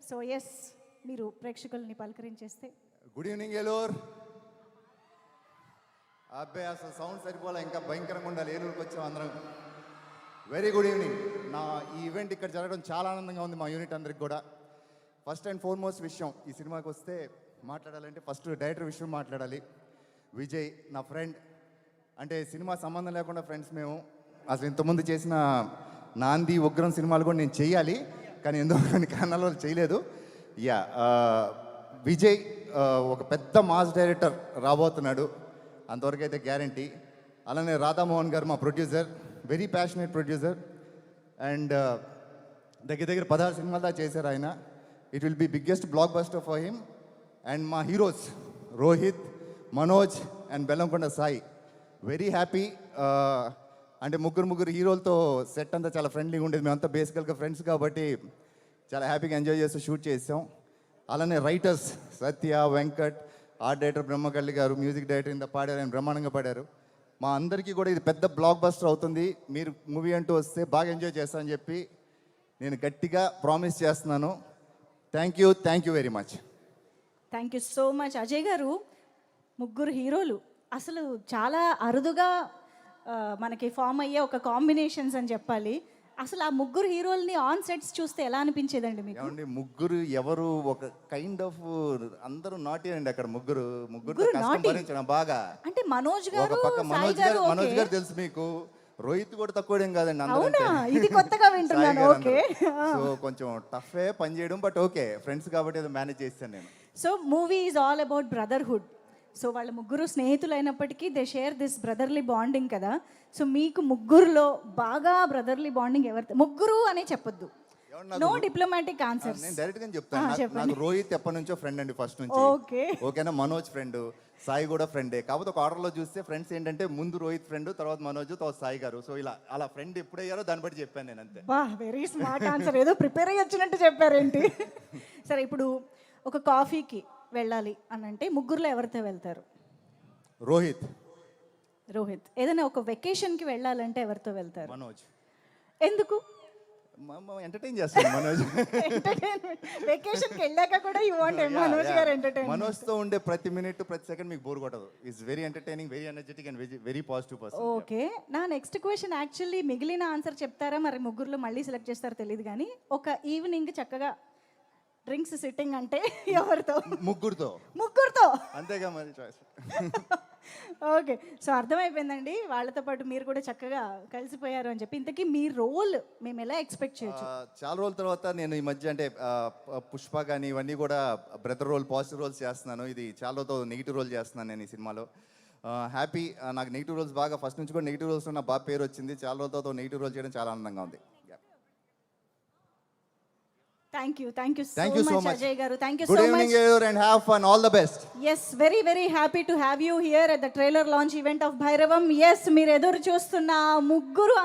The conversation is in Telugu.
సో ఎస్, మీరు ప్రేక్షకుల్ని పలకరించేస్తే. Good evening Eluru. అబ్బాయి అసలు సౌండ్ సరిపోలే, ఇంకా భయంకరంగా ఉండాలి. ఏలూరుకి వచ్చాం అందరం. Very good evening. నా ఈ ఈవెంట్ ఇక్కడ జరగడం చాలా ఆనందంగా ఉంది మా యూనిట్ అందరికి కూడా. ఫస్ట్ అండ్ ఫార్మోస్ట్ విషయం, ఈ సినిమాకి వస్తే మాట్లాడాలంటే ఫస్ట్ డైరెక్టర్ విషయం మాట్లాడాలి. విజయ్ నా ఫ్రెండ్, అంటే సినిమా సంబంధం లేకుండా ఫ్రెండ్స్ మేము. అసలు ఇంతకుముందు చేసిన నాంది, ఉగ్రం సినిమాలు కూడా నేను చేయాలి, కానీ ఎందుకు కొన్ని కారణాల వల్ల చేయలేదు. యా, విజయ్ ఒక పెద్ద మాస్ డైరెక్టర్ రాబోతున్నాడు, అంతవరకు అయితే గ్యారంటీ. అలానే రాధామోహన్ గారు మా producer, very passionate producer. And దగ్గర 16 సినిమాలు దా చేశారు ఆయన. It will be biggest blockbuster for him. And మా heroes Rohit, Manoj and Bellamkonda Sai. Very happy. అంటే ముగ్గురు హీరోలతో సెట్ అంతా చాలా ఫ్రెండ్లీగా ఉండేది. మేమంతా బేసికల్గా ఫ్రెండ్స్ కాబట్టి చాలా హ్యాపీగా ఎంజాయ్ చేస్తూ షూట్ చేసాం. అలానే రైటర్స్ సత్య, వెంకట్, ఆర్ట్ డైరెక్టర్ బ్రహ్మకల్లి గారు, మ్యూజిక్ డైరెక్టర్ ఇంత పాడారు, ఆయన బ్రహ్మాండంగా పాడారు. మా అందరికీ కూడా ఇది పెద్ద బ్లాక్ బస్టర్ అవుతుంది. మీరు మూవీ అంటూ వస్తే బాగా ఎంజాయ్ చేస్తానని చెప్పి నేను గట్టిగా ప్రామిస్ చేస్తున్నాను. Thank you very much. Thank you so much. Ajay గారు, ముగ్గురు హీరోలు అసలు చాలా అరుదుగా మనకి ఫామ్ అయ్యే ఒక కాంబినేషన్స్ అని చెప్పాలి. అసలు ఆ ముగ్గురు హీరోల్ని ఆన్ సెట్స్ చూస్తే ఎలా అనిపించేదండి మీకు? ఏమండి, ముగ్గురు ఎవరు ఒక కైండ్ ఆఫ్ అందరూ నాటి అండి అక్కడ. ముగ్గురు భరించడం బాగా. అంటే మనోజ్ గారు, ఒక పక్క మనోజ్ గారు తెలుసు మీకు, రోహిత్ కూడా తక్కువేం కాదండి. అవునా, ఇది కొత్తగా వింటున్నాను. ఓకే, సో కొంచెం టఫే పని చేయడం, బట్ ఓకే ఫ్రెండ్స్ కాబట్టి ఏదో మేనేజ్ చేస్తాను నేను. So movie is all about brotherhood. So వాళ్ళ ముగ్గురు స్నేహితులు అయినప్పటికీ they share this brotherly bonding కదా. సో మీకు ముగ్గురులో బాగా బ్రదర్లీ బాండింగ్ ఎవరితో? ముగ్గురు అనే చెప్పొద్దు, నో డిప్లొమాటిక్ ఆన్సర్స్. నేను డైరెక్ట్ గా చెప్తాను. నాకు రోహిత్ ఎప్పటి నుంచో ఫ్రెండ్ అండి, ఫస్ట్ నుంచి. ఓకేనా, మనోజ్ ఫ్రెండ్, సాయి కూడా ఫ్రెండే. కాకపోతే ఒక ఆర్డర్లో చూస్తే ఫ్రెండ్స్ ఏంటంటే ముందు రోహిత్ ఫ్రెండ్, తర్వాత మనోజ్, తర్వాత సాయి గారు. సో అలా ఫ్రెండ్ ఎప్పుడయ్యారో దాన్ని బట్టి చెప్పాను నేను, అంతే. బా, వెరీ స్మార్ట్ ఆన్సర్. ఏదో ప్రిపేర్ అయ్యి వచ్చినట్టు చెప్పారేంటి? సరే, ఇప్పుడు ఒక కాఫీకి వెళ్ళాలి అని అంటే ముగ్గురులో ఎవరితో వెళ్తారు? రోహిత్. ఏదైనా ఒక వెకేషన్కి వెళ్ళాలంటే ఎవరితో వెళ్తారు? మనోజ్. ఎందుకు? ఎంటర్టైన్ చేస్తాను మనోజ్. వెకేషన్కి వెళ్ళాక కూడా యు వాంట్ మనోజ్ గారు ఎంటర్టైన్. మనోజ్తో ఉండే ప్రతి మినిట్, ప్రతి సెకండ్ మీకు బోర్ కొట్టదు. Is very entertaining, very energetic and very positive person. Okay, నా నెక్స్ట్ క్వశ్చన్ యాక్చువల్లీ మిగిలిన ఆన్సర్ చెప్తారా మరి ముగ్గురులో మళ్ళీ సెలెక్ట్ చేస్తారో తెలియదు, కానీ ఒక ఈవినింగ్ చక్కగా డ్రింక్స్ సిట్టింగ్ అంటే ఎవరితో? ముగ్గురుతో అంతేగా మరి చాయిస్. ఓకే, సో అర్థమైపోయిందండి, వాళ్ళతో పాటు మీరు కూడా చక్కగా కలిసిపోయారు అని చెప్పి. ఇంతకీ మీ రోల్ మేము ఎలా ఎక్స్పెక్ట్ చేయొచ్చు? చాలా రోజుల తర్వాత నేను ఈ మధ్య అంటే పుష్ప కానీ ఇవన్నీ కూడా బ్రదర్ రోల్, పాజిటివ్ రోల్స్ చేస్తున్నాను. ఇది చాలా రోజుతో నెగిటివ్ రోల్ చేస్తున్నాను నేను ఈ సినిమాలో. హ్యాపీ. నాకు నెగిటివ్ రోల్స్ బాగా ఫస్ట్ నుంచి కూడా నెగిటివ్ రోల్స్ నా బాగా పేరు వచ్చింది. చాలా రోజులతో నెగిటివ్ రోల్ చేయడం చాలా ఆనందంగా ఉంది. Thank you so much Ajay garu. Thank you so much. Good evening and have fun. All the best. Yes, very happy to have you here at the trailer launch event of Bhairavam. Yes, meer eduru chustunna mugguru